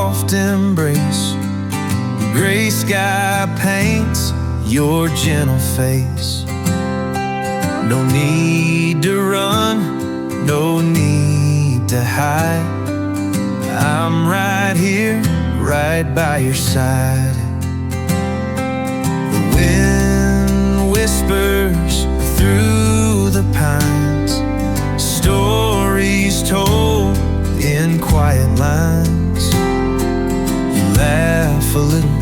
soft embrace. Gray sky paints your gentle face. No need to run, no need to hide. I'm right here, right by your side. The wind whispers through the pines, stories told in quiet lines. You laugh a little,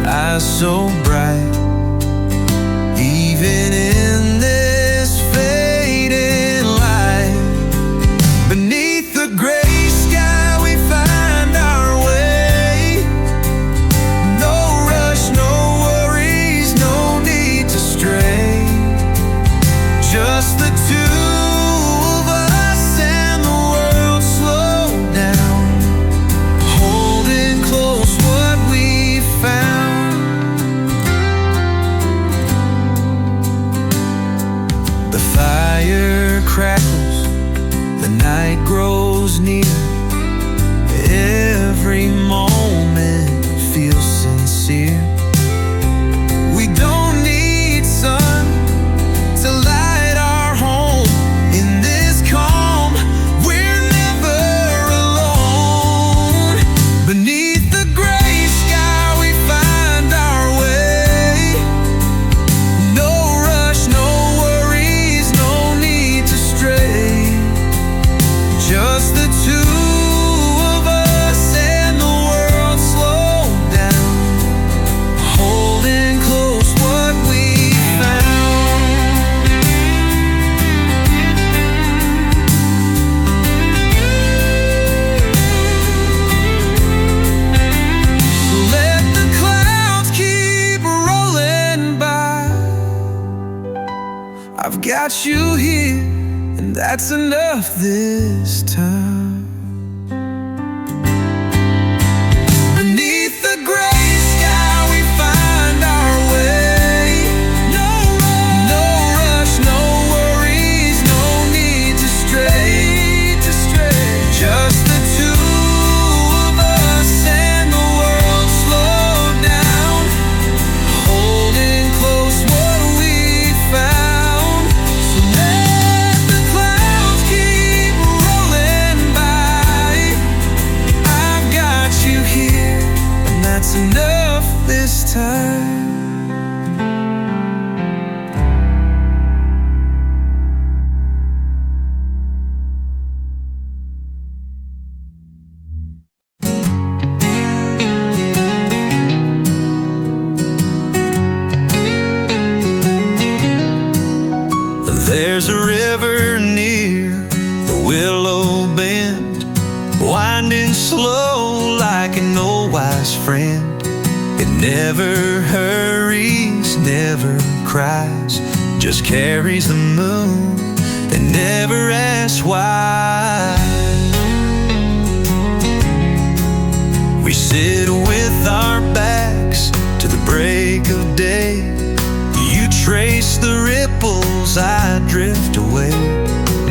eyes so bright. Even in this faded light, beneath the gray sky we find our way. No rush, no worries, no need to stray. Just the two of us and the world slow down, holding close what we found. The fire crackles, the night grows near. Every moment feels sincere. We don't need sun to light our home. In this calm, we're never alone. Beneath the gray sky we find our way. No rush, no worries, no need to stray. Just the two of us and the world slow down, holding close what we found. So let the clouds keep rolling by. I've got you here, and that's enough this time. Beneath the gray sky we find our way. No rush, no worries, no need to stray. Just the two of us and the world slow down, holding close what we found. So let the clouds keep rolling by. I've got you here, and that's enough this time. There's a river near the willow bend, winding slow like an old wise friend. It never hurries, never cries, just carries the moon and never asks why. We sit with our backs to the break of day. You trace the ripples, I drift away.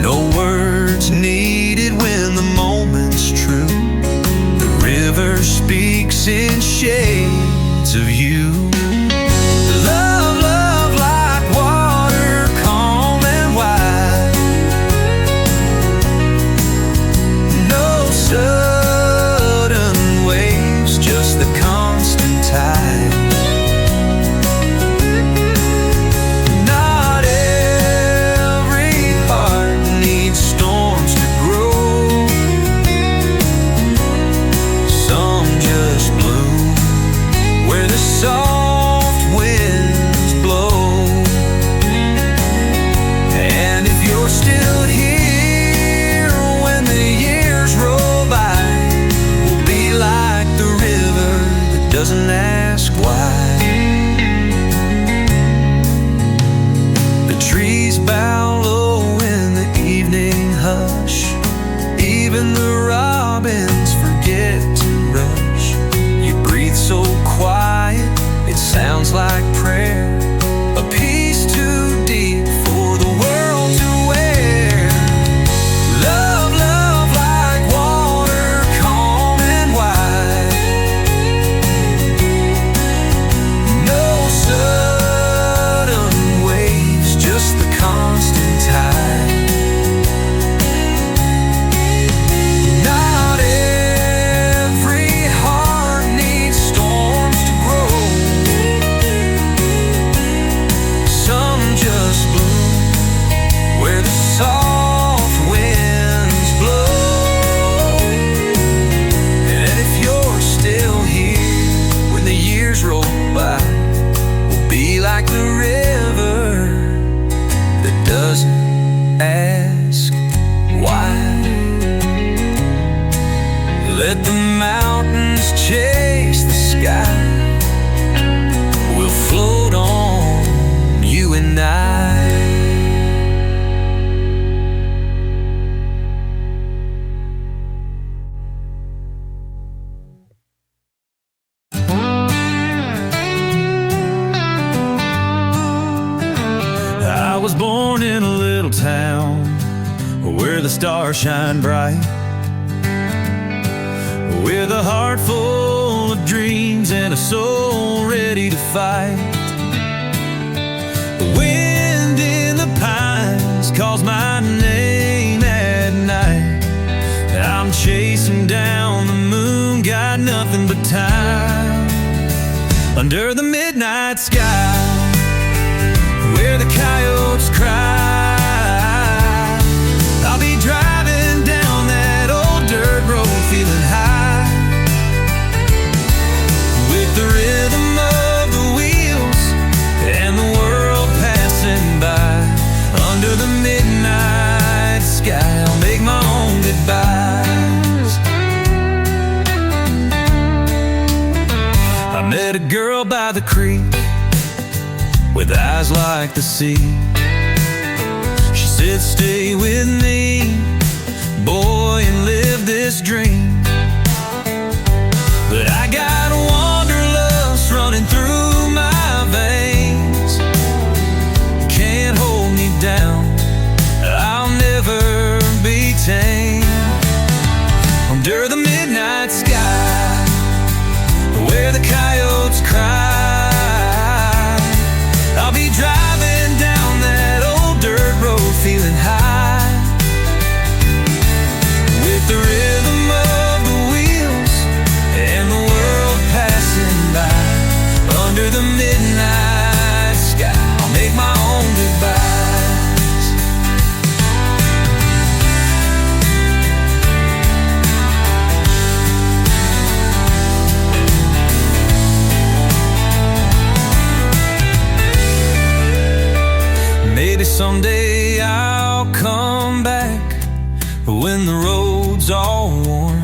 No words needed when the moment's true. The river speaks in shades of you. Love, love like water, calm and wide. No sudden waves, just the constant tide. Not every heart needs storms to grow. Some just bloom where the soul just chase the sky. We'll float on, you and I. I was born in a little town where the stars shine bright, with a heart full of dreams and a soul ready to fight. The wind in the pines calls my name at night. I'm chasing down the moon, got nothing but time. Under the midnight sky, where the coyotes cry, I'll be driving down that old dirt road feeling high, with the rhythm of the wheels and the world passing by. Under the midnight sky, I'll make my own goodbyes. I met a girl by the creek with eyes like the sea. She said, stay with me, boy, and live this dream. But I got wanderlust running through my veins. Can't hold me down, I'll never be tame. Under the midnight sky, where the coyotes cry, I'll be driving down that old dirt road feeling high, with the rhythm of the wheels and the world passing by. Under the midnight sky, I'll make my own goodbyes. Maybe someday I'll come back when the road's all worn,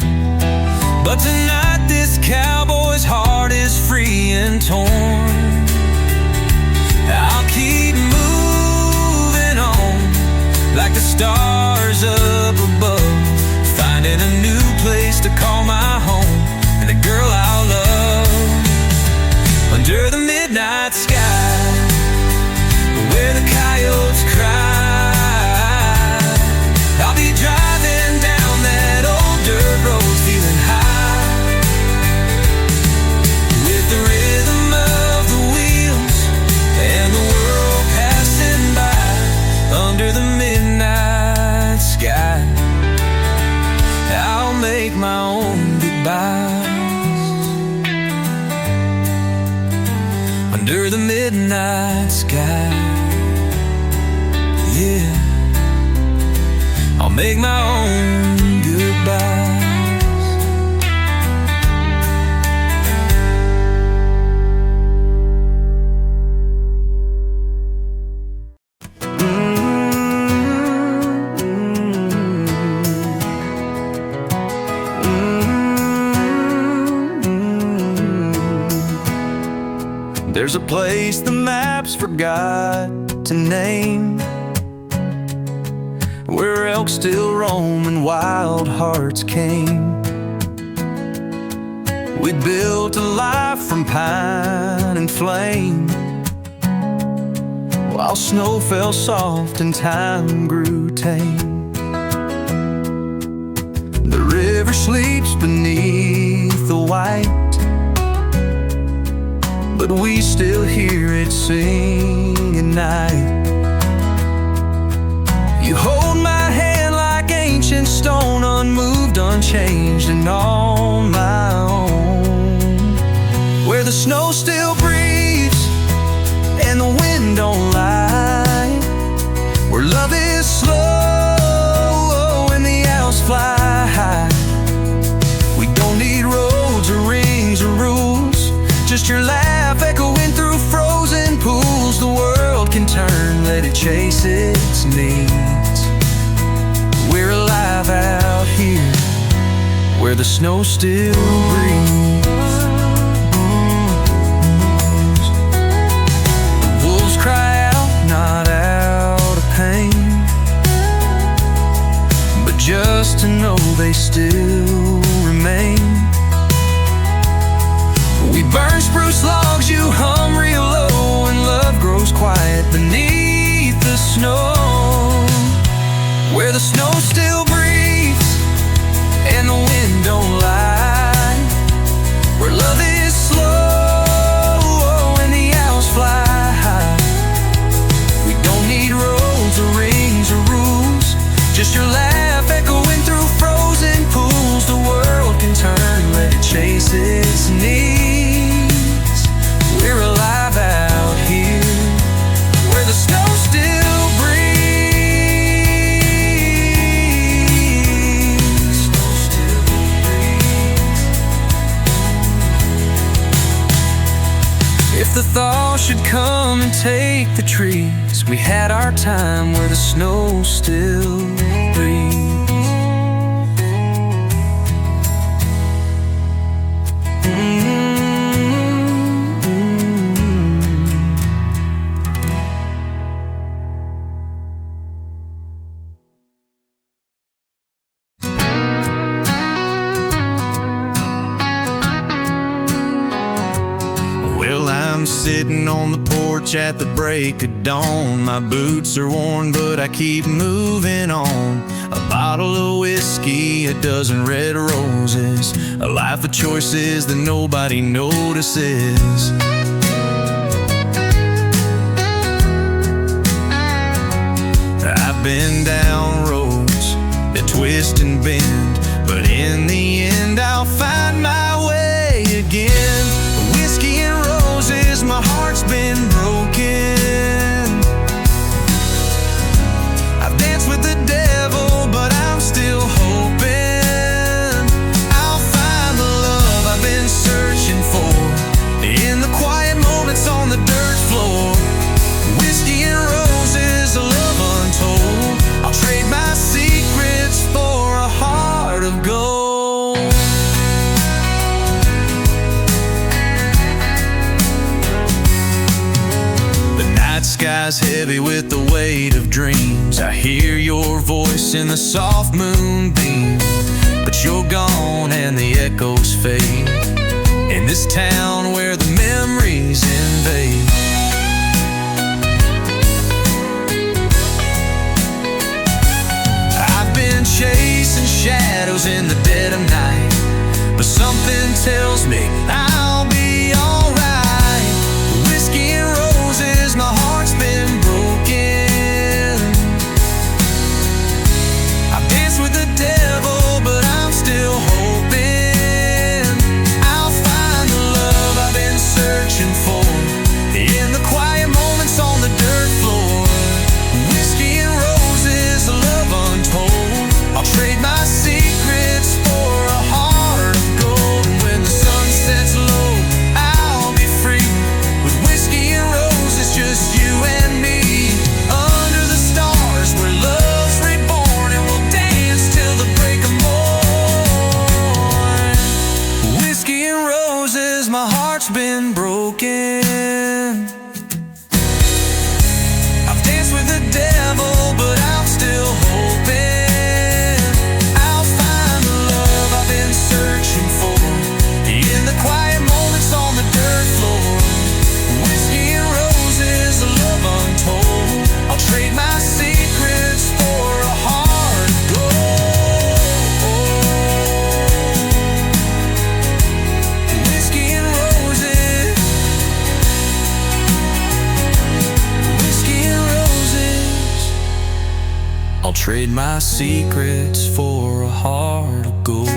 but tonight this cowboy's heart is free and torn. I'll keep moving on like the stars up above, finding a new place to call my home and the girl I'll love. Under the midnight sky, where the coyotes cry, I'll be driving down that old dirt road feeling high, with the rhythm of the wheels and the world passing by. Under the midnight sky, I'll make my own goodbyes. Under the midnight sky, yeah, I'll make my own goodbyes. There's a place the maps forgot to name, where elk still roam and wild hearts came. We built a life from pine and flame, while snow fell soft and time grew tame. The river sleeps beneath the white, but we still hear it sing at night. You hold my hand like ancient stone, unmoved, unchanged, and on my own. Where the snow still breathes and the wind don't lie, where love is slow and the owls fly high. We don't need roads or rings or rules, just your laugh echoing through frozen pools. The world can turn, let it chase its needs. We're alive out here, where the snow still breathes. the thaw should come and take the trees, we had our time where the snow still breathes. I'm sitting on the porch at the break of dawn. My boots are worn, but I keep moving on. A bottle of whiskey, a dozen red roses, a life of choices that nobody notices. I've been down roads that twist and bend, but in the end I'll find my way again. Whiskey and roses, my heart's been broken. I've danced with the devil, but I'm still hoping I'll find the love I've been searching for in the quiet moments on the dirt floor. Whiskey and roses, a love untold. I'll trade my secrets for a heart of gold. Sky's heavy with the weight of dreams. I hear your voice in the soft moonbeam, but you're gone and the echoes fade in this town where the memories invade. I've been chasing shadows in the dead of night, but something tells me I'll be alright. Whiskey and roses, my heart's been broken. I've danced with the devil, but I'm still hoping I'll find the love I've been searching for in the quiet moments on the dirt floor. Whiskey and roses, a love untold. I'll trade my secrets for a heart of gold. And when the sun sets low, I'll be free with whiskey and roses, just you and me, under the stars where love's reborn, and we'll dance till the break of morn. Whiskey and roses, my heart's been broken. I've danced with the devil, but I'm still hoping I'll find the love I've been searching for in the quiet moments on the dirt floor. Whiskey and roses, a love untold. I'll trade my secrets for a heart of gold. Whiskey and roses, whiskey and roses. I'll trade my secrets for a heart of gold.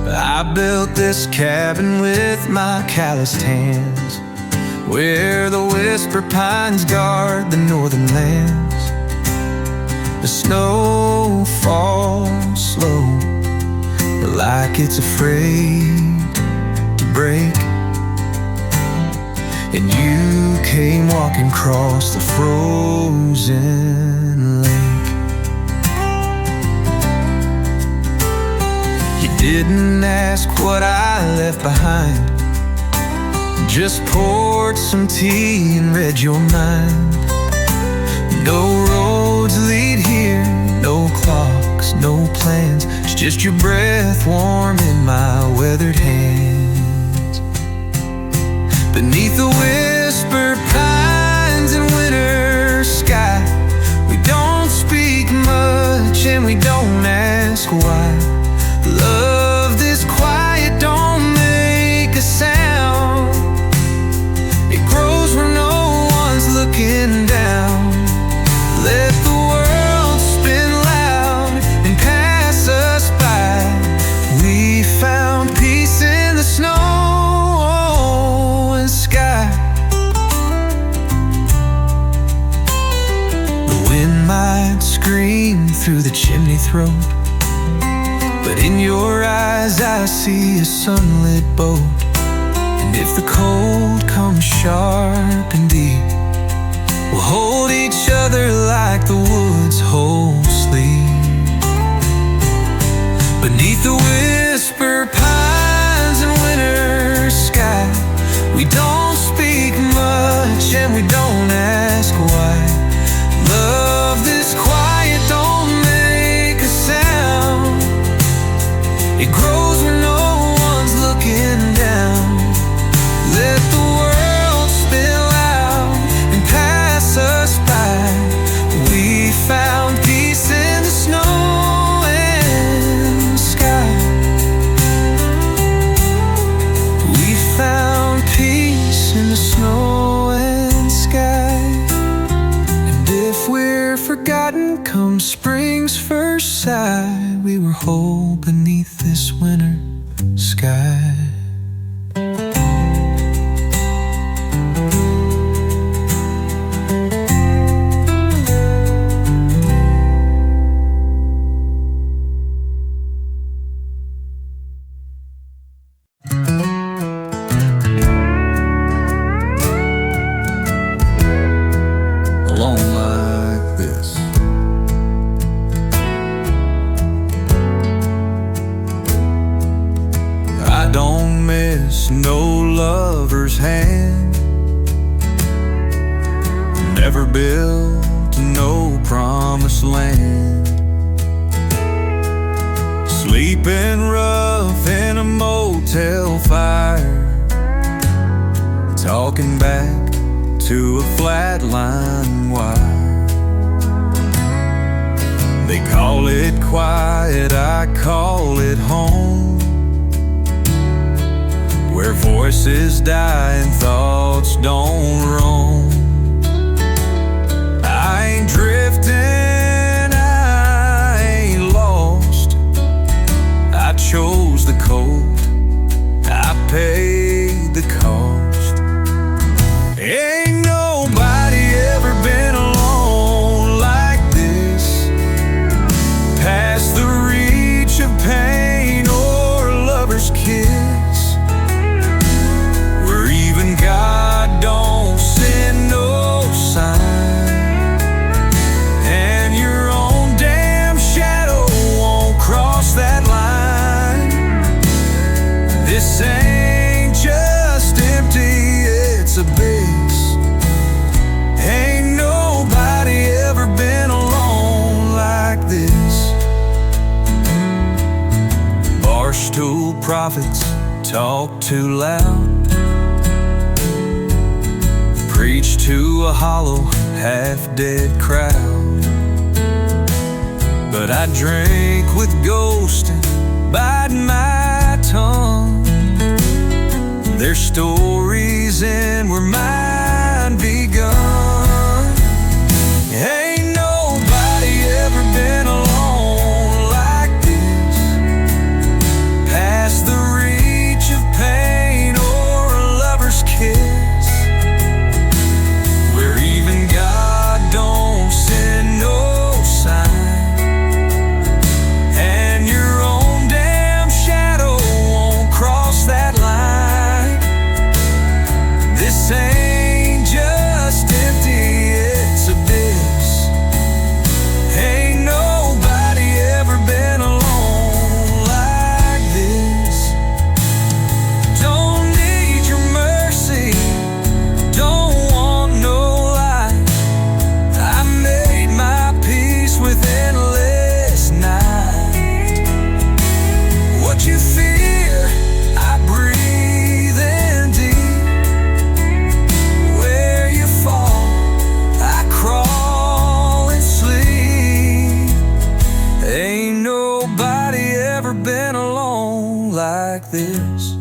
I built this cabin with my calloused hands, where the whisper pines guard the northern lands. The snow falls slow, but like it's afraid to break. And you came walking across the frozen lake. You didn't ask what I left behind, just poured some tea and read your mind. No roads lead here, no clocks, no plans. It's just your breath warm in my weathered hands. Beneath the whisper pines and winter sky, we don't speak much and we don't ask why. Love this quiet, don't make a sound. It grows where no one's looking down. Let the world spin loud and wind might scream through the chimney throat, but in your eyes I see a sunlit boat. And if the cold comes sharp and deep, we'll hold each other like the woods hold sleep. Beneath the whisper pines and winter sky, we don't speak much and we don't ask why. Love this quiet, don't make a sound. It grows when no one's looking down. Let the world spill out and pass us by. We found peace in the snow and sky. We found peace in the snow and sky. And if we're forgotten come spring's first sigh, we were whole beneath this winter sky. Alone like this, I don't miss no lover's hand, never built no promised land. Sleeping rough in a motel fire, talking back to a flatline wire. They call it quiet, I call it home, where voices die and thoughts don't roam. I ain't drifting, I ain't lost. I chose the cold, I paid the cost. Ain't nobody ever been alone like this, past the reach of pain or a lover's kiss, where even God don't send no sign, and your own damn shadow won't cross that line. This ain't just empty, it's abyss. Ain't nobody ever been alone like this. Barstool prophets talk too loud, preach to a hollow, half-dead crowd. But I drink with ghosts and bite my tongue. Their stories end where mine begun. Ain't nobody ever been alone like this, past the reach of pain or a lover's kiss, where even God don't send no sign, and your own damn shadow won't cross that line. This ain't just empty, it's abyss. Ain't nobody ever been alone like this. Don't need your mercy, don't want no light. I made my peace with endless night. What you fear, I breathe in deep. Where you fall, I crawl and sleep. Ain't nobody ever been alone like this,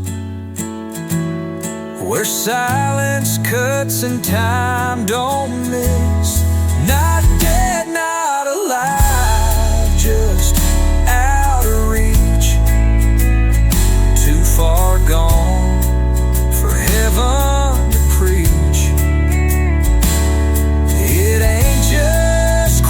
where silence cuts and time don't miss. Not dead, not alive, just out of reach, too far gone for heaven to preach. It ain't just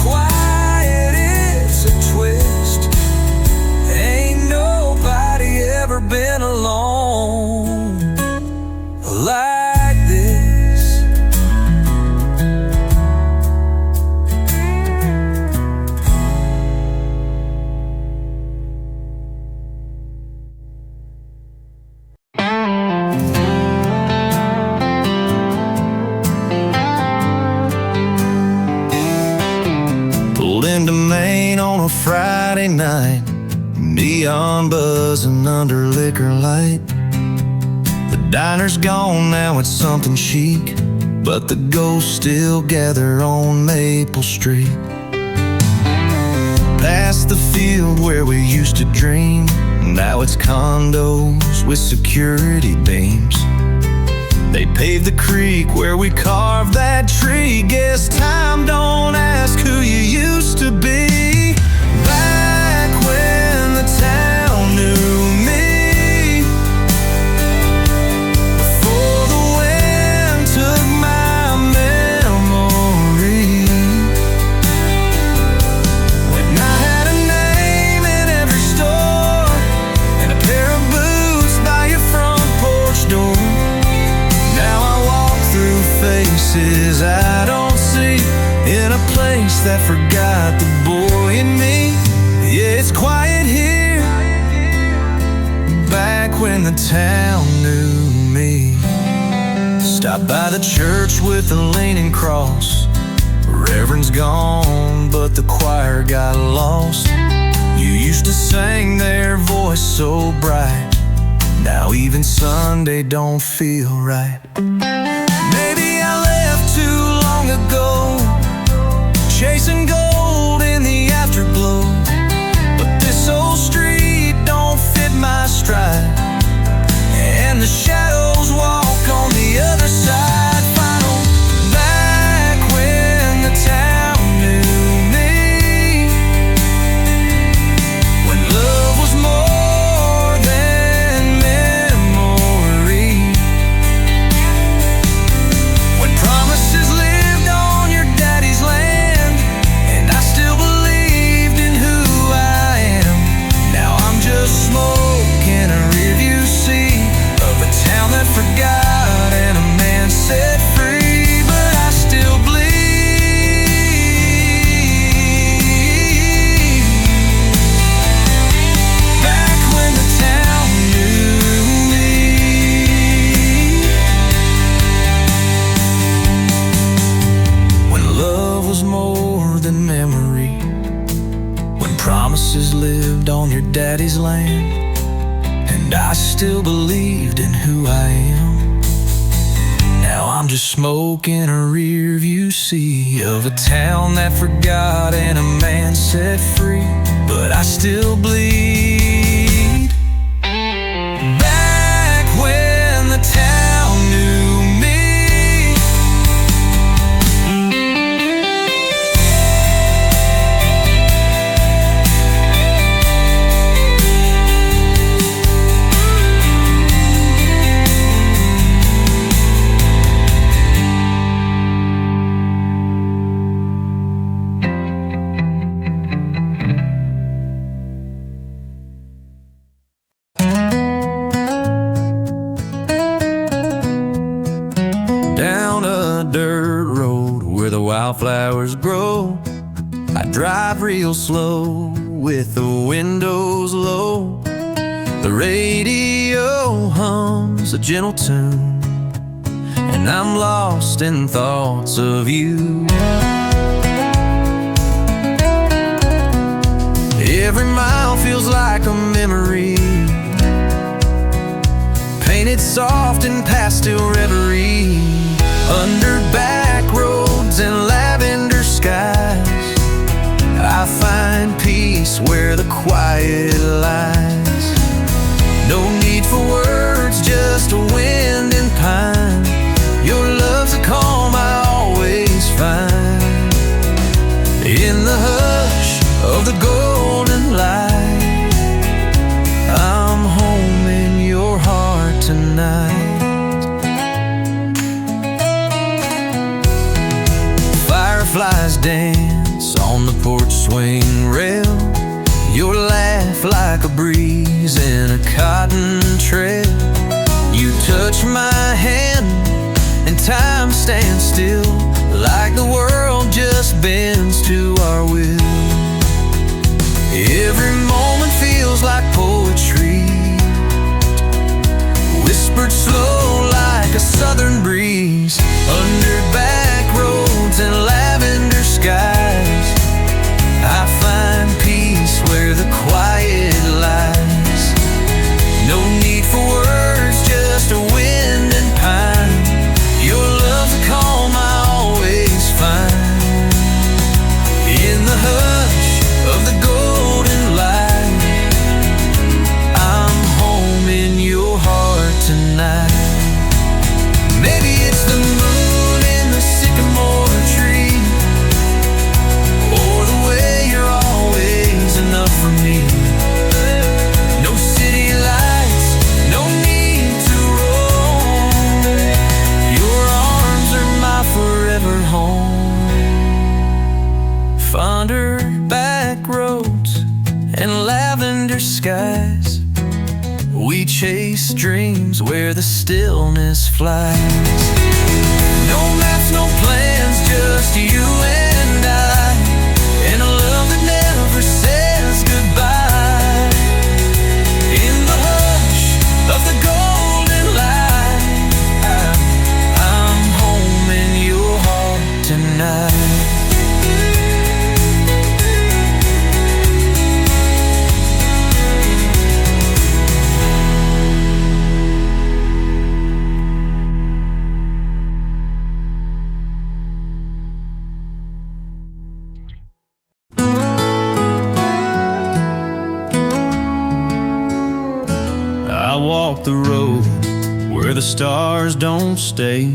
Pulled into Maine on a Friday night, neon buzzing under liquor light. The diner's gone, now it's something chic, but the ghosts still gather on Maple Street. Past the field where we used to dream, now it's condos with security beams. They paved the creek where we carved that tree. Guess time don't ask who you used to be. Back when the town knew me, before the wind took my memory. When I had a name in every store and a pair of boots by your front porch door. Now I walk through faces I don't see, in a place that forgot the boy in me. Yeah, it's quiet here, back when the town knew me. Stop by the church with the leaning cross. Reverend's gone, but the choir got lost. You used to sing their voice so bright, now even Sunday don't feel right. Maybe I left too long ago, chasing gold in the afterglow. But this old street don't fit my stride, and the shadows walk on the other side. Final back when the town knew me, when love was more than memory, when promises lived on your daddy's land, and I still believed in who I am. Now I'm just smoke in a rearview see of a town that forgot and a man set free, but I still bleed. Back when the town knew me, when love was more than memory, when promises lived on your daddy's land, and I still believed in who I am. Now I'm just smoke in a rear view see of a town that forgot and a man set free, but I still bleed. Back when the town knew me. Down a dirt road where the wildflowers grow, I drive real slow with the windows low. The radio hums a gentle tune, and I'm lost in thoughts of you. Every mile feels like a memory, painted soft in pastel reverie. Under back roads and lavender skies, I find peace where the quiet lies. No need for words, just a wind and pine. Your love's a calm I always find. In the hush of the golden light, I'm home in your heart tonight. Fireflies dance on the porch swing rail, your laugh like a breeze in a cotton trail. You touch my hand and time stands still, like the world just bends to our will. Every moment feels like poetry, whispered slow like a southern breeze. Under back roads and lavender skies, hush of the golden light, I'm home in your heart tonight. Maybe it's the moon in the sycamore tree, or the way you're always enough for me. No city lights, no need to roam. Your arms are my forever home. Fonder back roads and lavender skies, we chase dreams where the stillness flies. No maps, no plans, just you and I, and a love that never says goodbye. In the hush of the golden light, I'm home in your heart tonight. I walk the road where the stars don't stay,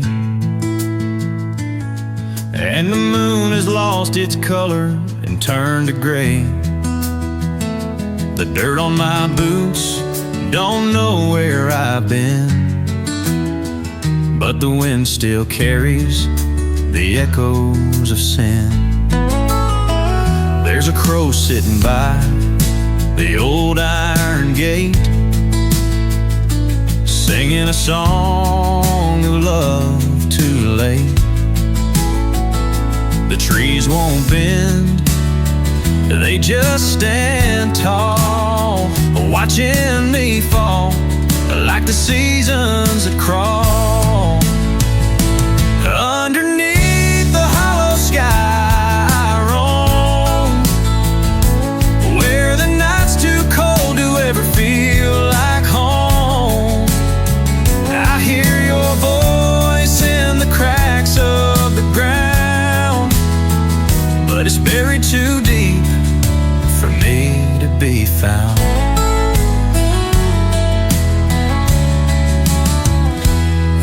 and the moon has lost its color and turned to gray. The dirt on my boots don't know where I've been, but the wind still carries the echoes of sin. There's a crow sitting by the old iron gate, singing a song of love too late. The trees won't bend, they just stand tall, watching me fall like the seasons that crawl. Underneath the hollow sky I roam, where the night's too cold to ever feel like home. I hear your voice in the cracks of the ground, but it's buried too deep for me to be found.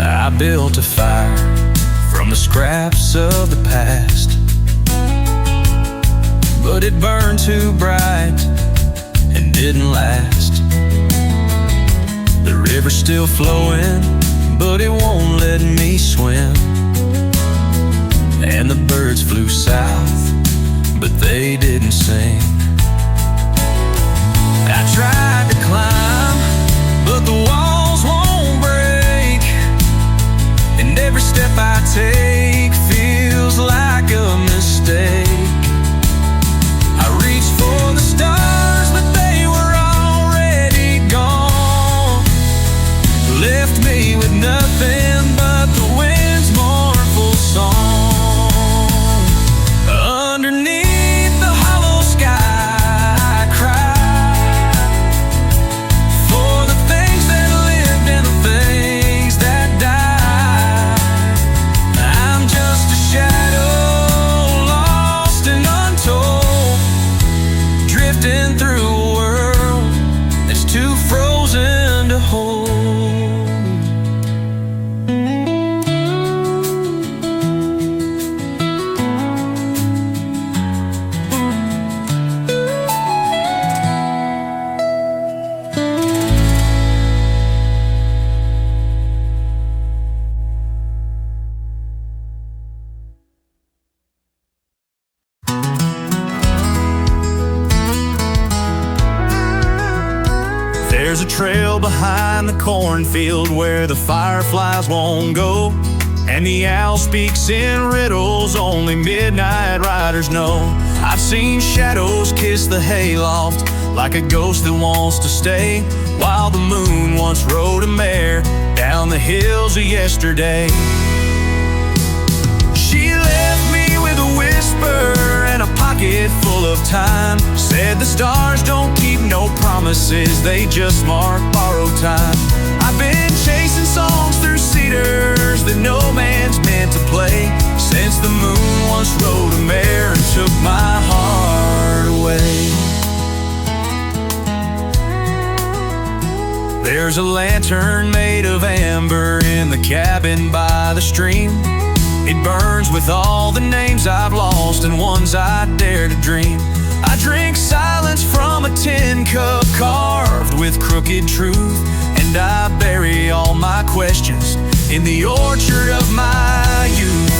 I built a fire from the scraps of the past, but it burned too bright and didn't last. The river's still flowing, but it won't let me swim, and the birds flew south, but they didn't sing. I tried to climb, but the walls won't break, and every step I take feels like a mistake. I reached for the stars, but they were already gone, left me with nothing but the wind's mournful song. Underneath the hollow sky I cry, for the things that lived and the things that died. I'm just a shadow, lost and untold, drifting through a world that's too frozen to hold. There's a trail behind the cornfield where the fireflies won't go, and the owl speaks in riddles only midnight riders know. I've seen shadows kiss the hayloft like a ghost that wants to stay, while the moon once rode a mare down the hills of yesterday. She left me with a whisper and a pocket full of time, said the stars don't keep no promises, they just mark borrowed time. I've been chasing songs through cedars that no man's meant to play, since the moon once rode a mare and took my heart There's a lantern made of amber in the cabin by the stream. It burns with all the names I've lost and ones I dare to dream. I drink silence from a tin cup carved with crooked truth, and I bury all my questions in the orchard of my youth.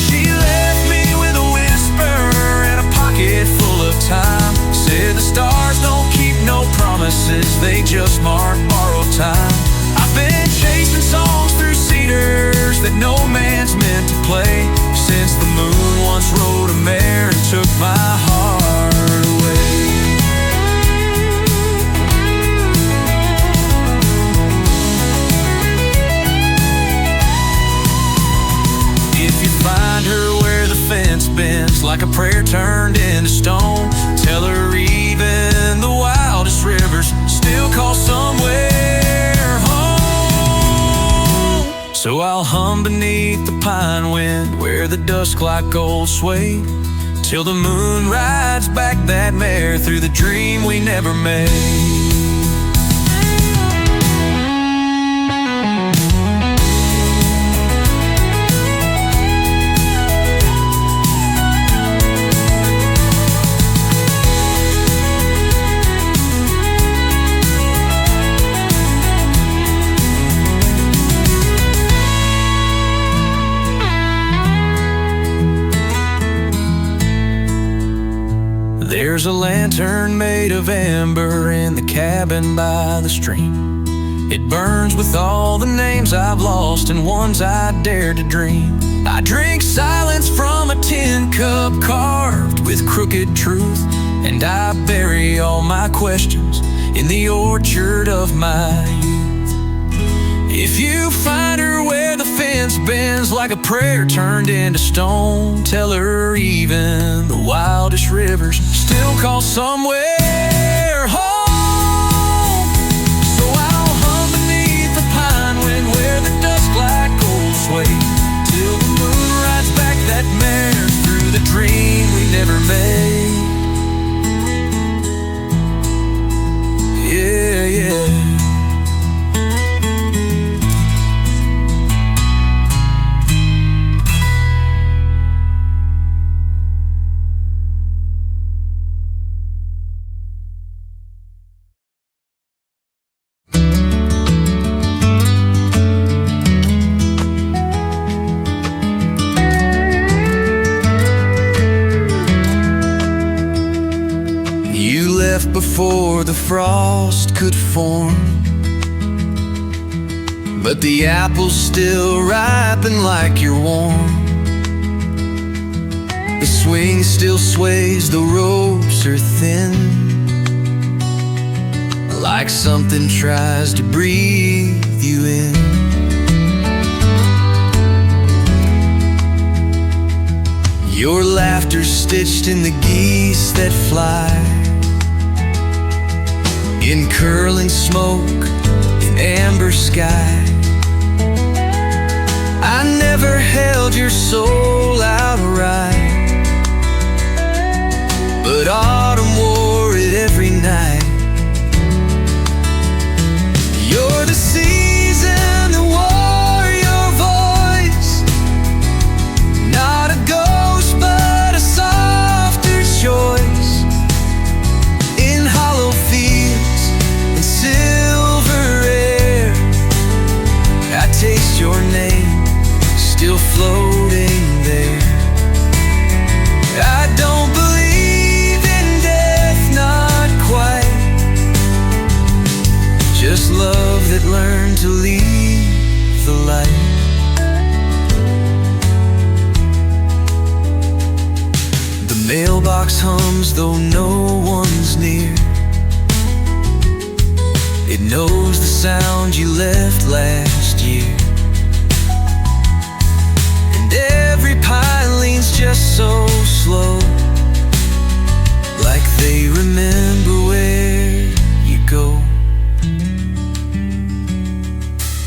She left me with a whisper and a pocket full of time. Said the stars don't keep no promises, they just mark borrowed time. I've been chasing songs through cedars that no man's meant to play, since the moon once rode a mare and took my heart away. If you find her where the fence bends like a prayer turned into stone, tell her even the wildest rivers still call somewhere home. So I'll hum beneath the pine wind where the dusk like gold swayed, till the moon rides back that mare through the dream we never made. There's a lantern made of amber in the cabin by the stream. It burns with all the names I've lost and ones I dare to dream. I drink silence from a tin cup carved with crooked truth, and I bury all my questions in the orchard of my youth. If you find her where the fence bends like a prayer turned into stone, tell her even the wildest rivers still call somewhere home. So I'll hum beneath the pine wind where the dusk like gold sway, till the moon rides back that mare through the dream we never made. Yeah, yeah. Before the frost could form, but the apples still ripen like you're warm. The swing still sways, the ropes are thin, like something tries to breathe you in. Your laughter stitched in the geese that fly, in curling smoke, in amber sky. I never held your soul outright, but autumn wore it every night. You're the season that wore your voice, not a ghost but a softer choice. In hollow fields and silver air, I taste your name still floating there. I don't believe in death, not quite, just love that learned to leave the light. The mailbox hums though no one's near. It knows the sound you left last year, and every pine leans just so slow, like they remember where you go.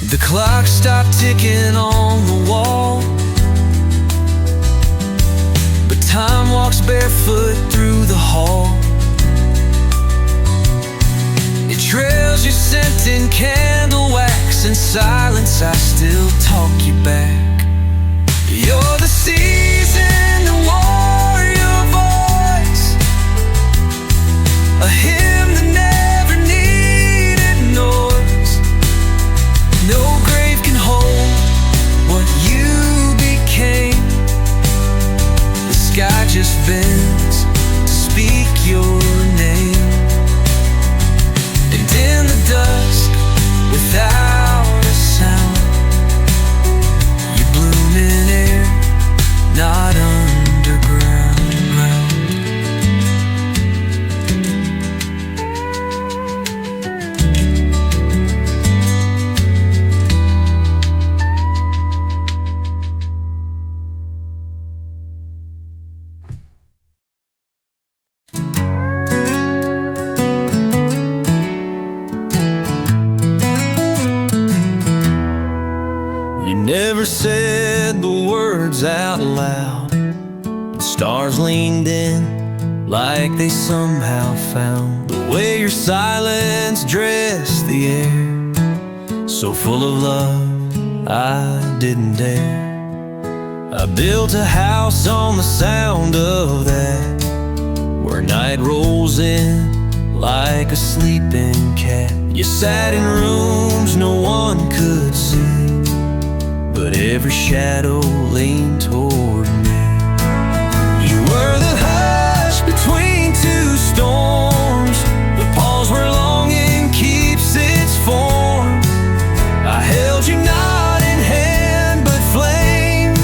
The clock stopped ticking on the wall, but time walks barefoot through the hall. It trails you words in silence, I still talk you back. You're the season, the warrior voice, a hymn that never needed noise. No grave can hold what you became. The sky just bends to speak your name. And in the dusk, without a sound, you bloom in air, not underground. You never said the words out loud. The stars leaned in like they somehow found the way your silence dressed the air, so full of love I didn't dare. I built a house on the sound of that, where night rolls in like a sleeping cat. You sat in rooms no one could see, but every shadow leaned toward me. You were the hush between two storms, the pause where longing keeps its form. I held you not in hand but flame,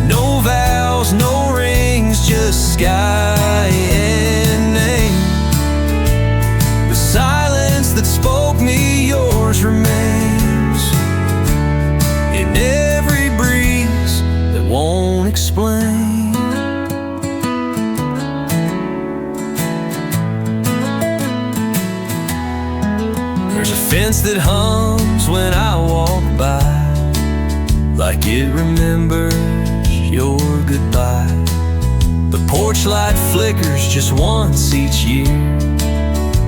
no vows, no rings, just sky and name. The silence that spoke me yours remains in every breeze that won't explain. There's a fence that hums when I walk by, like it remembers your goodbye. The porch light flickers just once each year,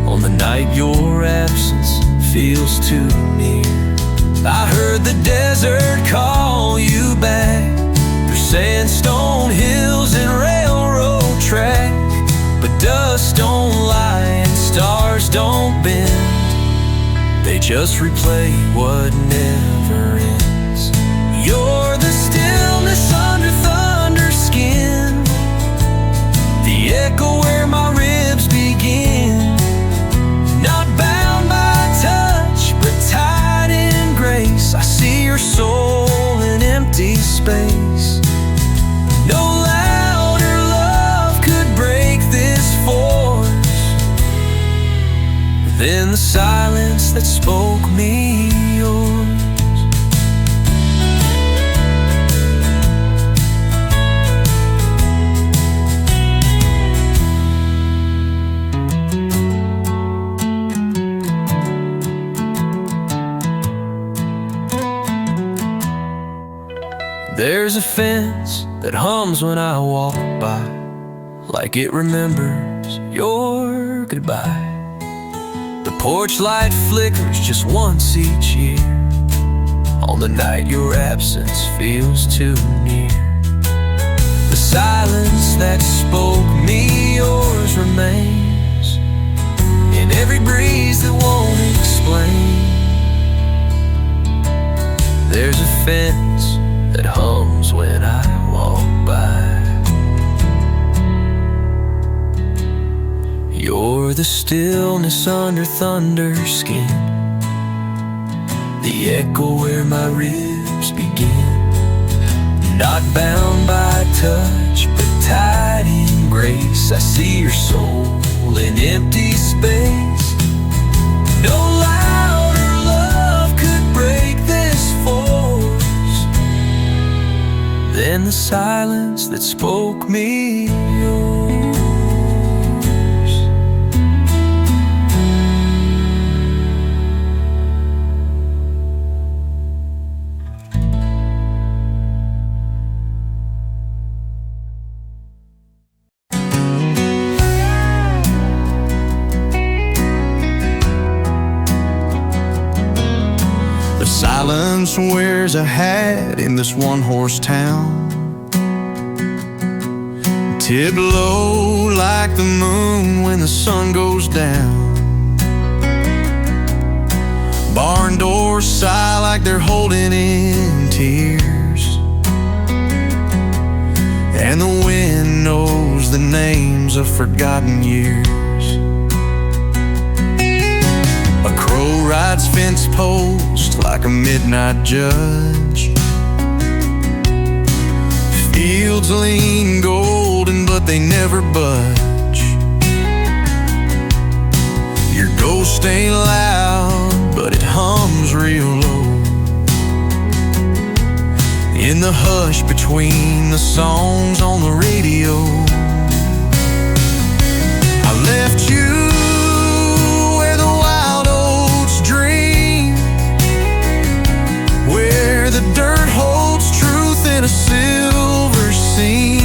on the night your absence feels too near. I heard the desert call you back, through sandstone hills and railroad track. But dust don't lie and stars don't bend, they just replay what never ends. You're the stillness under thunder skin, the echo where my ribs begin. Not bound by touch, but tied in grace. I see your soul in empty space. No louder love could break this force than the silence that spoke me yours. There's a fence that hums when I walk by, like it remembers your goodbye. The porch light flickers just once each year, on the night your absence feels too near. The silence that spoke me yours remains in every breeze that won't explain. There's a fence that hums when I walk by. You're the stillness under thunder skin, the echo where my ribs begin. Not bound by touch, but tied in grace. I see your soul in empty space. No louder love could break this force than the silence that spoke me yours. once wears a hat in this one-horse town. Tip low like the moon when the sun goes down. Barn doors sigh like they're holding in tears, and the wind knows the names of forgotten years. A crow rides fence post like a midnight judge. Fields lean golden, but they never budge. Your ghost ain't loud, but it hums real low in the hush between the songs on the radio. I left you where the wild oats dream, where the dirt holds truth in a silver seam.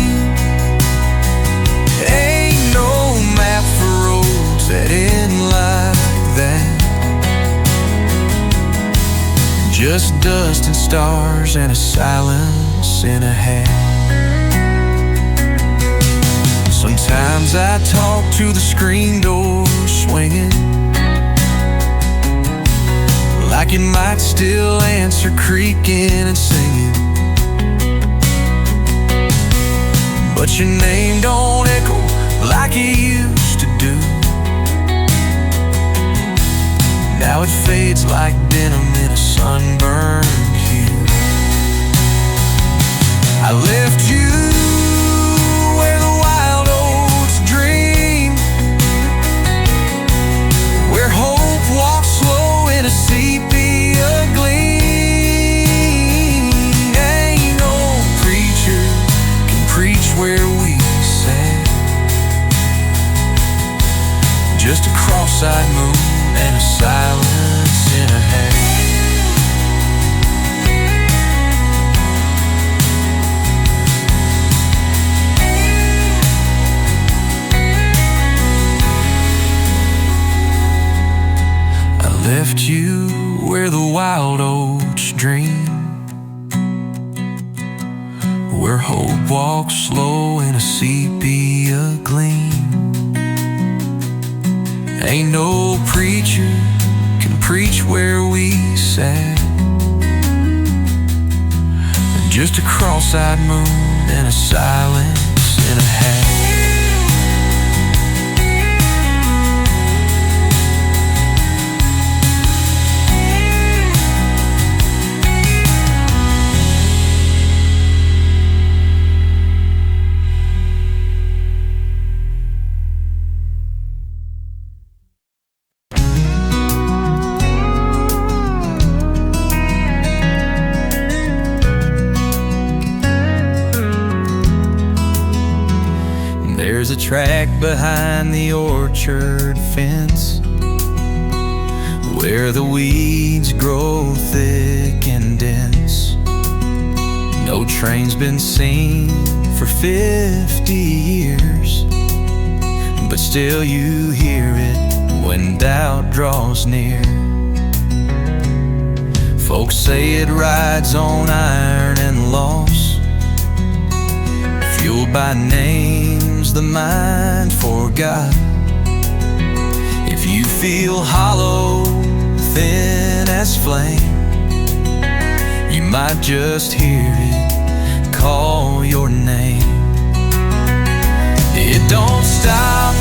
Ain't no map for roads that end like that, just dust and stars and a silence in a hat. Sometimes I talk to the screen door swinging, like it might still answer creaking and singing. But your name don't echo like it used to do. Now it fades like denim in a sunburned hue. I left you where the wild oats dream, where hope walks slow in a sepia gleam. Ain't no preacher can preach where we sat, just a cross-eyed moon and a silence in a hat. I left you where the wild oats dream, where hope walks slow in a sepia gleam. Ain't no preacher can preach where we sat, just a cross-eyed moon and a silence in a hat. There's a track behind the orchard fence where the weeds grow thick and dense. No train's been seen for 50 years, but still you hear it when doubt draws near. Folks say it rides on iron and loss, fueled by names the mind forgot. If you feel hollow, thin as flame, you might just hear it call your name. It don't stop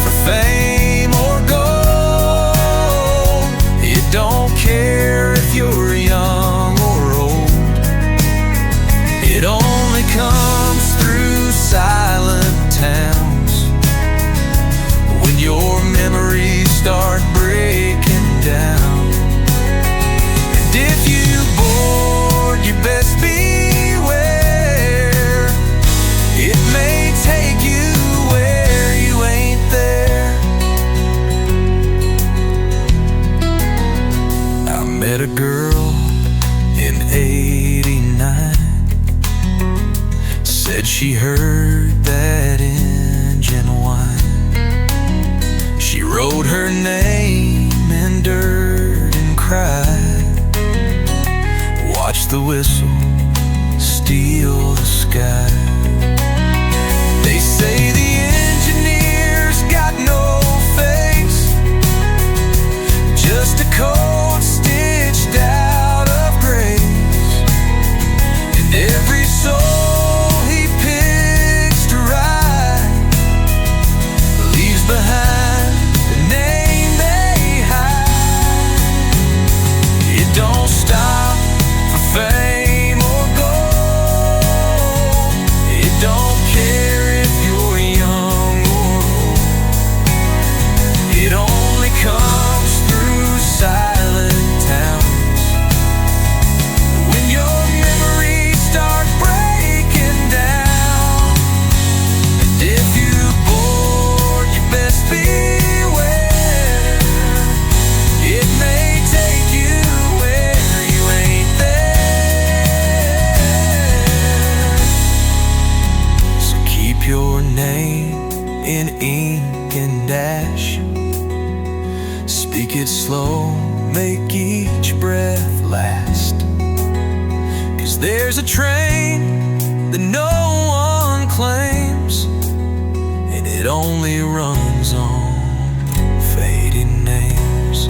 for fame or gold. It don't care if you're young or old. It only comes through silent towns when your memories start breaking down. And if you board, you best beware. It may take you where you ain't there. I met a girl in '89, said she heard that engine whine. She wrote her name in dirt and cried. in ink and ash. Speak it slow, make each breath last. 'Cause there's a train that no one claims, and it only runs on fading names.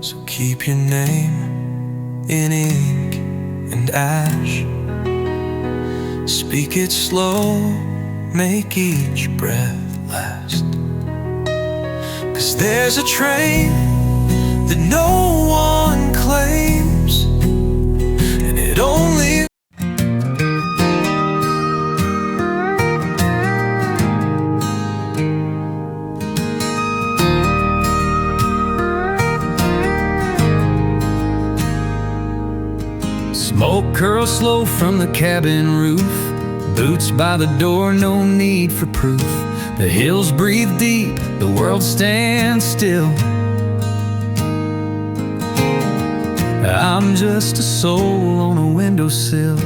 So keep your name in ink and ash. Speak it slow, make each breath last. 'Cause there's a train that no one claims, and it only Smoke curls slow from the cabin roof. Boots by the door, no need for proof. The hills breathe deep, the world stands still. I'm just a soul on a windowsill.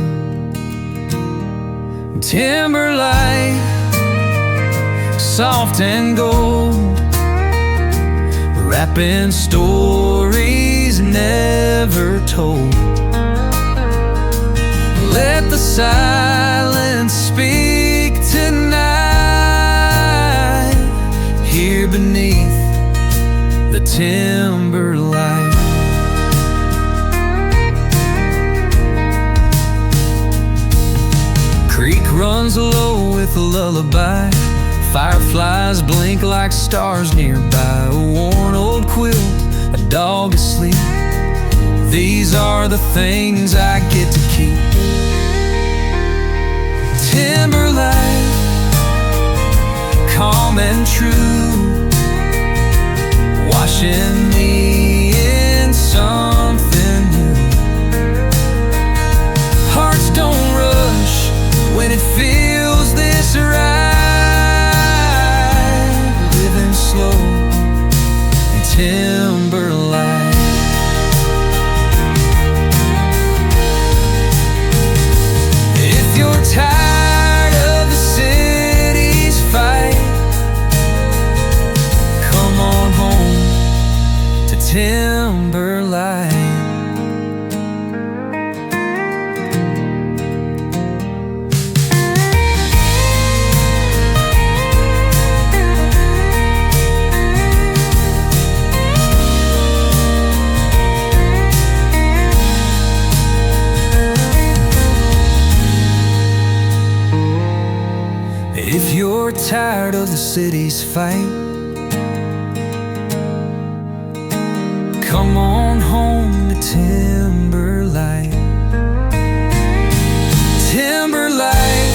Timber light, soft and gold, wrapping stories never told. Let the silence speak tonight, here beneath the timber light. Creek runs low with a lullaby. Fireflies blink like stars nearby. A worn old quilt, a dog asleep. These are the things I get to keep. Timber light, calm and true, washing me in something new. Hearts don't rush when it feels this right. Living slow in timber light. If you're tired of the city's fight, come on home to timber light. If you're tired of the city's fight, come on home to timber light. Timber light,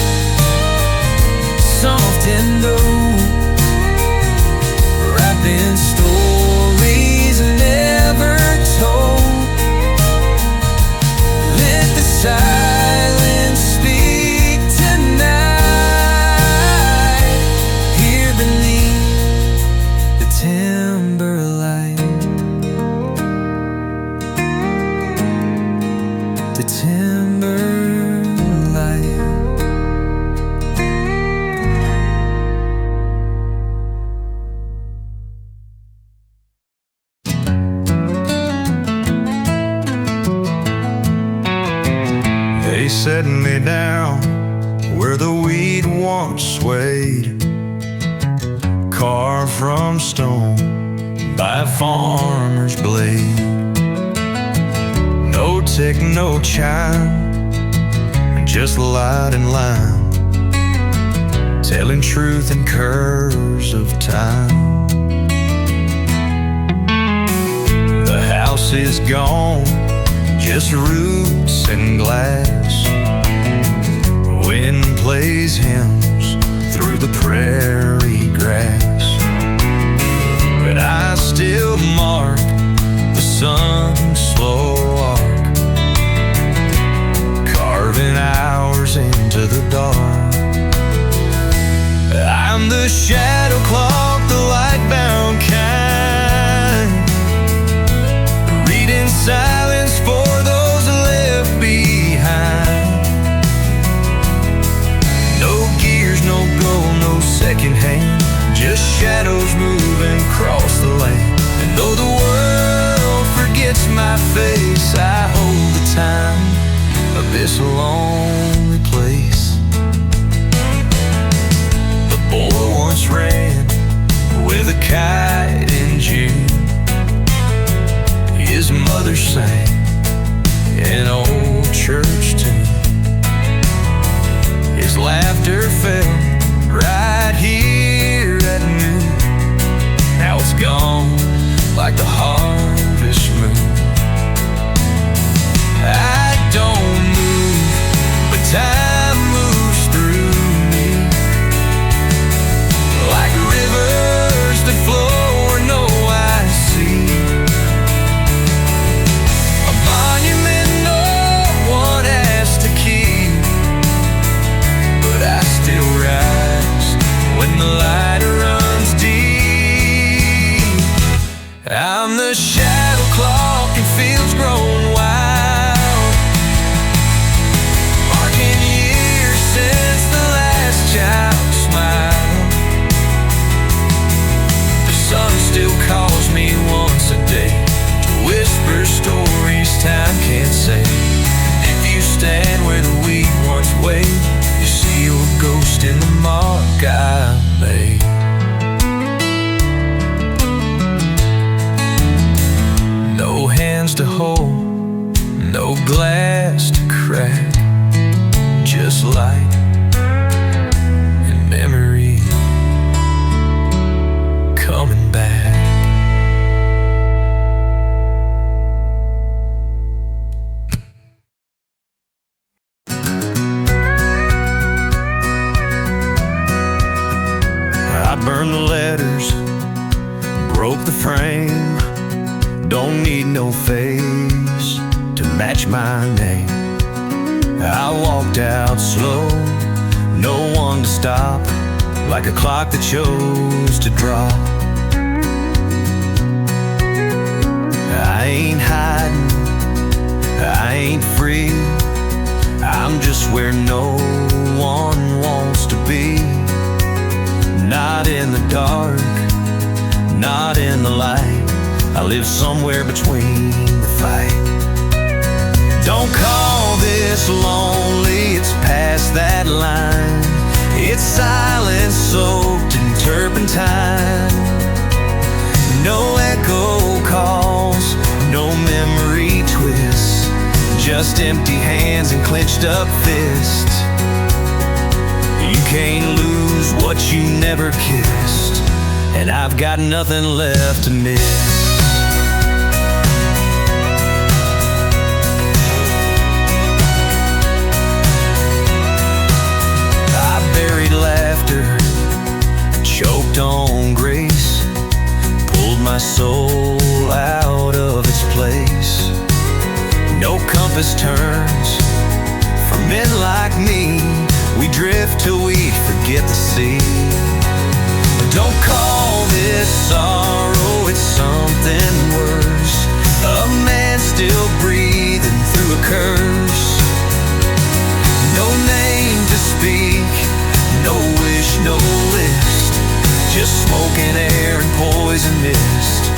soft and low, wrapped in stories never told. Let the silence speak tonight, here beneath the timber light. The timber light. They set me down where the weed once swayed, carved from stone by a farmer's blade. No tick, no chime, just light and line, telling truth in curves of time. The house is gone, just roots and glass. Wind plays hymns through the prairie grass, but I still mark the sun's slow arc, carving hours into the dark. I'm the shadow clock, the light-bound kind, reading silence for those left behind. No gears, no goal, no second hand, just shadows moving across the land. And though the world forgets my face, I hold the time of this lonely place. The boy once ran with a kite in June. His mother sang an old church tune. His laughter fell right here at noon. Now it's gone like the harvest moon. I don't move, but time moves through me, like rivers that flow where no eyes see. A monument no one has to keep, but I still rise when the light runs deep. I'm the shadow clock in fields grown wild, marking years since the last child smiled. The sun still calls me once a day to whisper stories time can't say. If you stand where the wheat once waved, you see your ghost in the mark I made. No hands to hold, no glass to crack, just light and memory coming back. I burned the letters, broke the frame. Don't need no face to match my name. I walked out slow, no one to stop, like a clock that chose to drop. I ain't hiding, I ain't free, I'm just where no one wants to be. Not in the dark, not in the light, I live somewhere between the fight. Don't call this lonely, it's past that line. It's silence soaked in turpentine. No echo calls, no memory twists, just empty hands and clenched up fists. You can't lose what you never kissed, and I've got nothing left to miss. Laughter, choked on grace, pulled my soul out of its place. No compass turns for men like me, we drift till we forget the sea. Don't call this sorrow, it's something worse, a man still breathing through a curse. No name to speak, no wish, no list, just smoke and air and poison mist.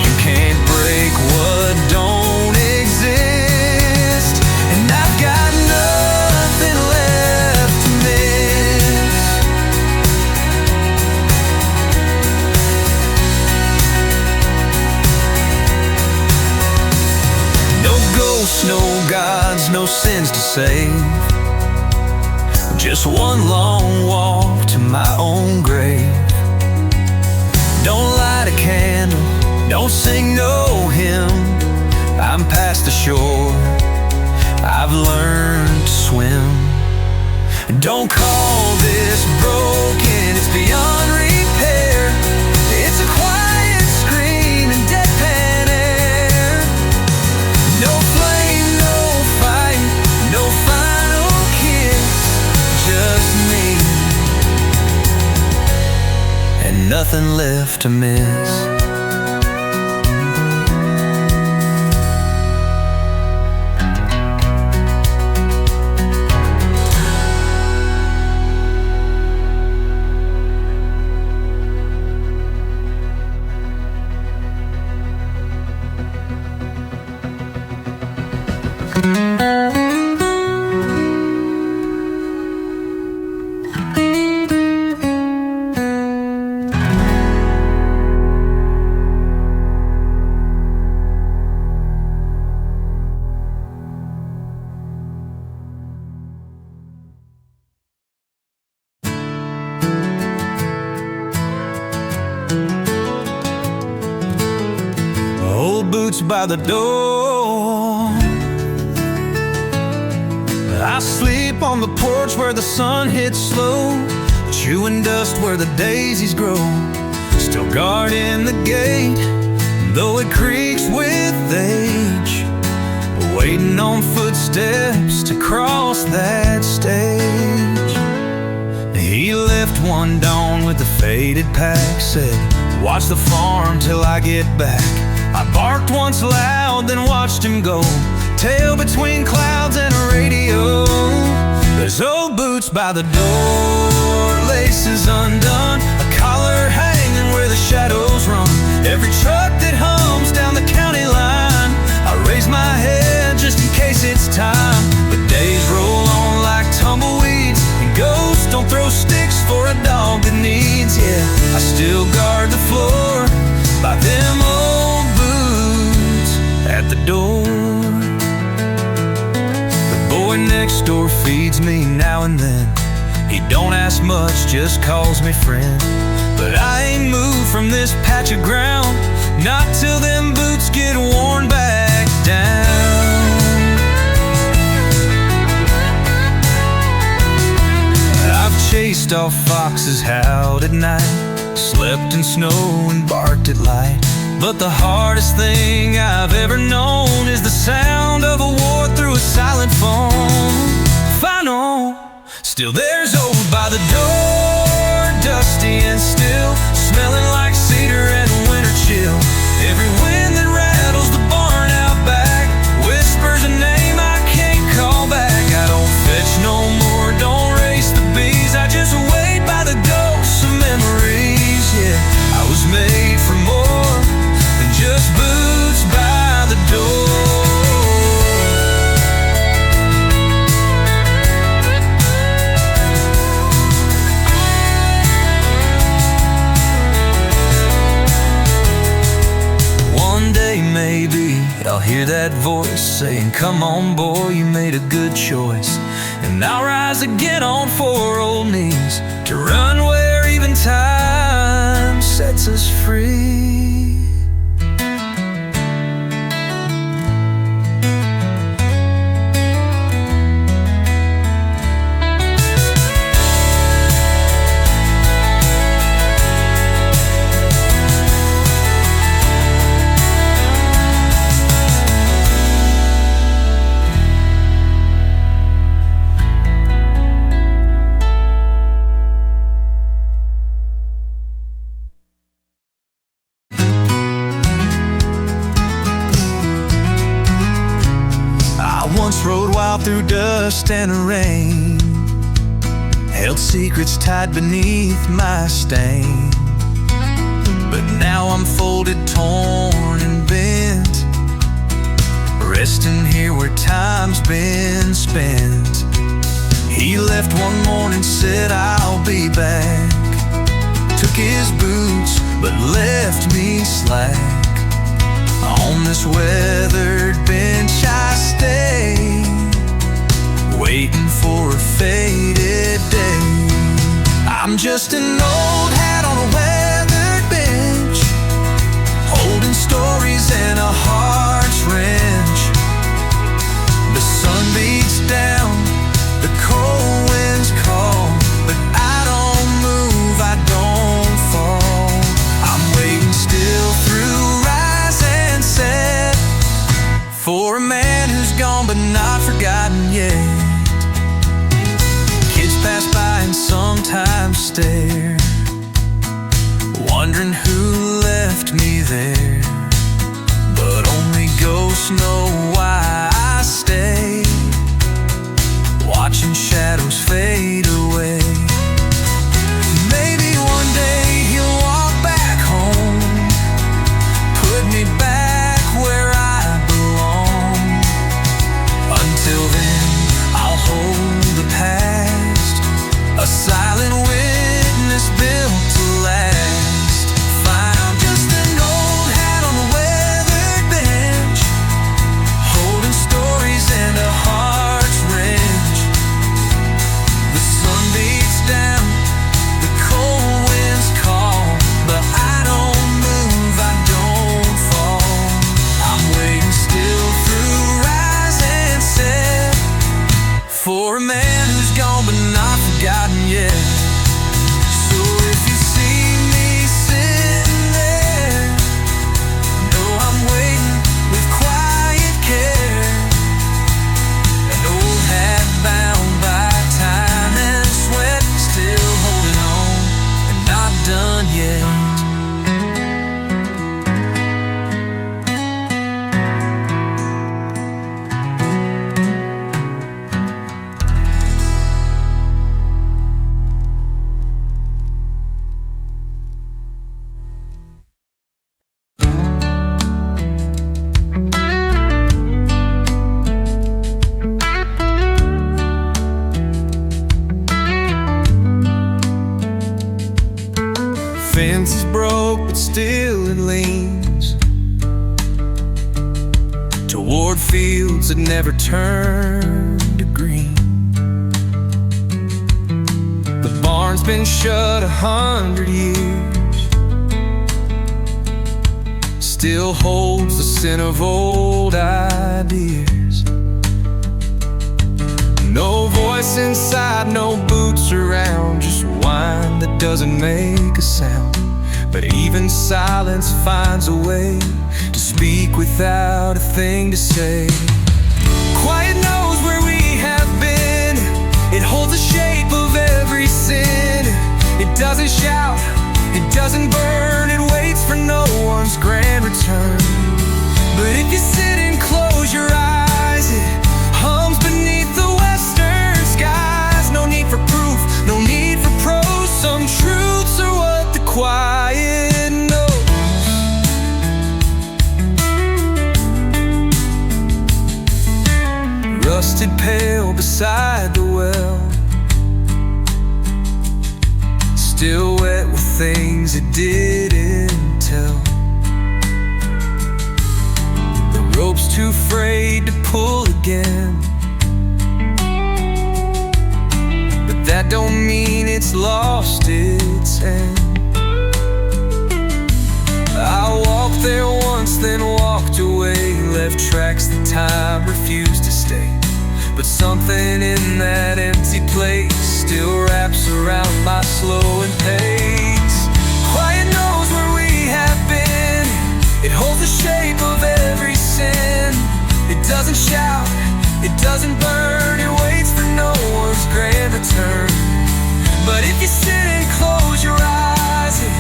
You can't break what don't exist, and I've got nothing left to miss. No ghosts, no gods, no sins to save, just one long walk to my own grave. Don't light a candle, don't sing no hymn, I'm past the shore, I've learned to swim. Don't call this broken, it's beyond repair. It's a quiet scream in deadpan air. nothing left to miss. Old boots by the door. I sleep on the porch where the sun hits slow, chewing dust where the daisies grow. Still guarding the gate, though it creaks with age, waiting on footsteps to cross that stage. He left one dawn with the faded pack, said, "Watch the farm till I get back." I barked once loud, then watched him go, tail between clouds and a radio. There's old boots by the door, laces undone, a collar hanging where the shadows run. Every truck that hums down the county line, I raise my head just in case it's time. But days roll on like tumbleweeds, and ghosts don't throw sticks for a dog that needs. Yeah, I still guard the floor by them old boots at the door. The boy next door feeds me now and then. He don't ask much, just calls me friend. But I ain't moved from this patch of ground, not till them boots get worn back down. I've chased off foxes, howled at night, slept in snow and barked at light. But the hardest thing I've ever known is the sound of a war through a silent phone. Final, still there's old by the door, dusty and still, smelling like cedar and winter chill. Every wind that rattles the barn out back whispers a name I can't call back. I don't fetch no more, don't race the bees, I just wait by the ghosts of memories. Yeah, I was made for more than just boots by the door. Maybe I'll hear that voice saying, "Come on, boy, you made a good choice." And I'll rise again on four old knees to run where even time sets us free. Rode wild through dust and rain, held secrets tied beneath my stain. But now I'm folded, torn and bent, resting here where time's been spent. He left one morning, said I'll be back, took his boots but left me slack. On this weathered bench I stay, waiting for a faded day. I'm just an old hat on a weathered bench, holding stories in a heart's wrench. The sun beats down, the cold winds call, but I don't move, I don't fall. I'm waiting still through set for a man who's gone but not forgotten yet. Kids pass by and sometimes stare, left me there, but only ghosts know why I stay, watching shadows fade away. Maybe one day he'll walk back home, put me back where I belong. Until then, I'll hold the past, a silent witness built to last. Fine, I'm just an old hat on a weathered bench, holding stories and a heart's wrench. The sun beats down, the cold winds call, but I don't move, I don't fall. I'm waiting still through rise and set, for a man who's gone but not forgotten yet. So if you see me sitting there, know I'm waiting with quiet care, an old hat bound by time and sweat, still holding on and not done yet. Fence is broke, but still it leans toward fields that never turn to green. The barn's been shut 100 years, still holds the scent of old ideas. No voice inside, no boots around, just wine that doesn't make a sound. But even silence finds a way to speak without a thing to say. Quiet knows where we have been, it holds the shape of every sin. It doesn't shout, it doesn't burn, it waits for no one's grand return. But if you sit and close your eyes, it hums beneath the western skies. No need for proof, no need for prose, some truths are what the quiet knows. Rusted pail beside the well, still wet with things it didn't tell. The rope's too frayed to pull again, but that don't mean it's lost its end. I walked there once, then walked away, left tracks that time refused to stay. But something in that empty place still wraps around my slowing pace. Quiet knows where we have been, it holds the shape of every sin. It doesn't shout, it doesn't burn, it waits for no one's grand return. But if you sit and close your eyes, it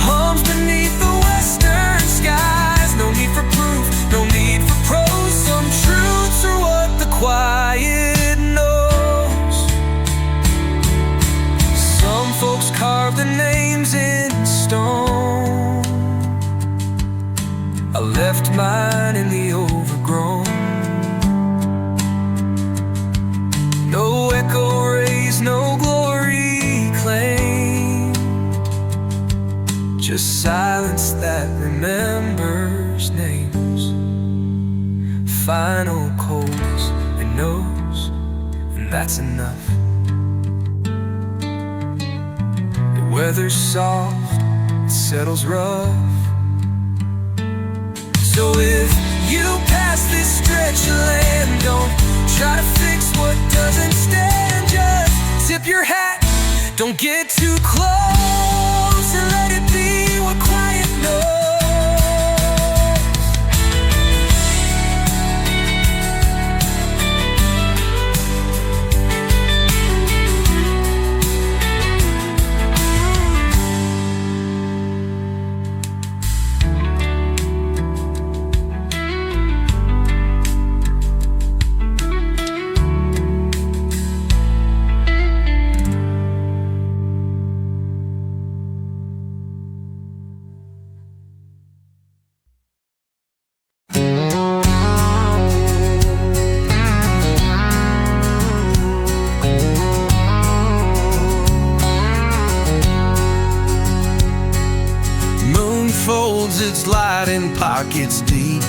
hums beneath the western skies. No need for proof, no need for prose, some truths are what the quiet knows. Some folks carve their names in stone, I left mine in the overgrown. No echo raised, no glory claimed, just silence that remembers names. Final coals and knows, and that's enough. The weather's soft, it settles rough. So if you pass this stretch of land, don't try to fix what doesn't stand. Just tip your hat, don't get too close, and let it be what quiet knows. closets light and pockets deep.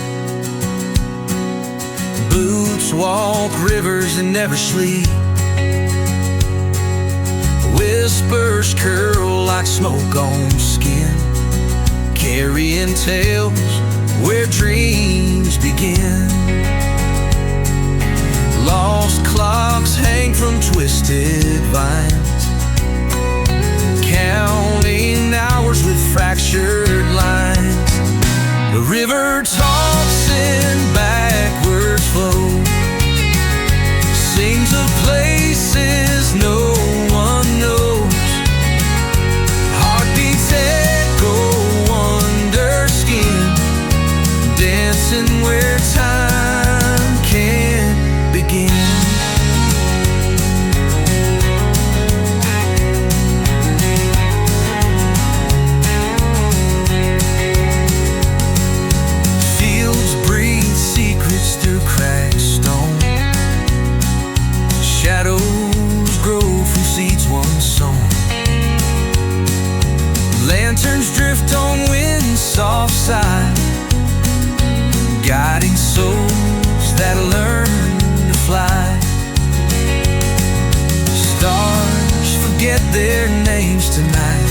Boots walk rivers and never sleep. Whispers curl like smoke on skin, carrying tales where dreams begin. Lost clocks hang from twisted vines, counting hours with fractured lines. The river talks in backwards flow, sings of places no one knows. Heartbeats echo under skin, dancing where time can't begin. Fields breathe secrets through cracked stone. Shadows grow from seeds once sown. Lanterns drift on wind's soft side, guiding souls that learn to fly. Stars forget their names tonight,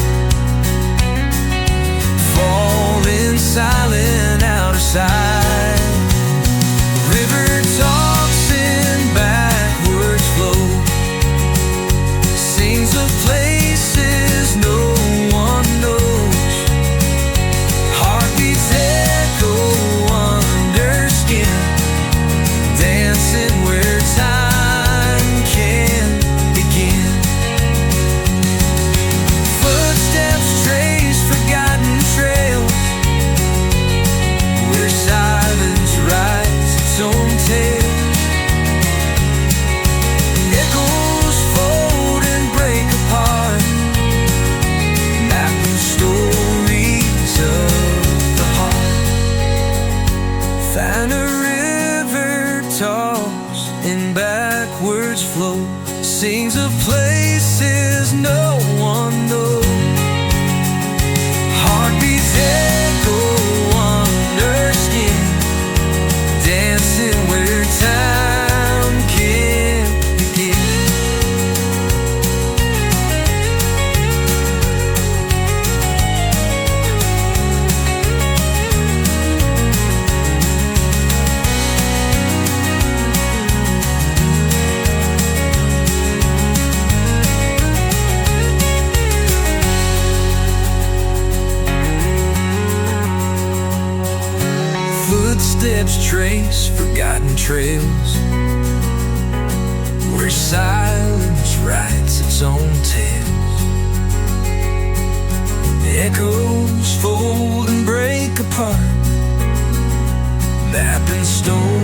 fall in silent out of sight. River talks in backwards flow, sings of places no one knows. Heartbeats echo under skin, dancing where time can't begin. Footsteps trace forgotten trails, where silence writes its own tale. Echoes fold and break apart, mapping stories of the heart. Find a river tossed in backwards flow, sings of places no one knows. Heartbeats echo under skin, dancing where time can't begin. Footsteps trace forgotten trails, where silence writes its own tales. Echoes fold and break apart, mapping stone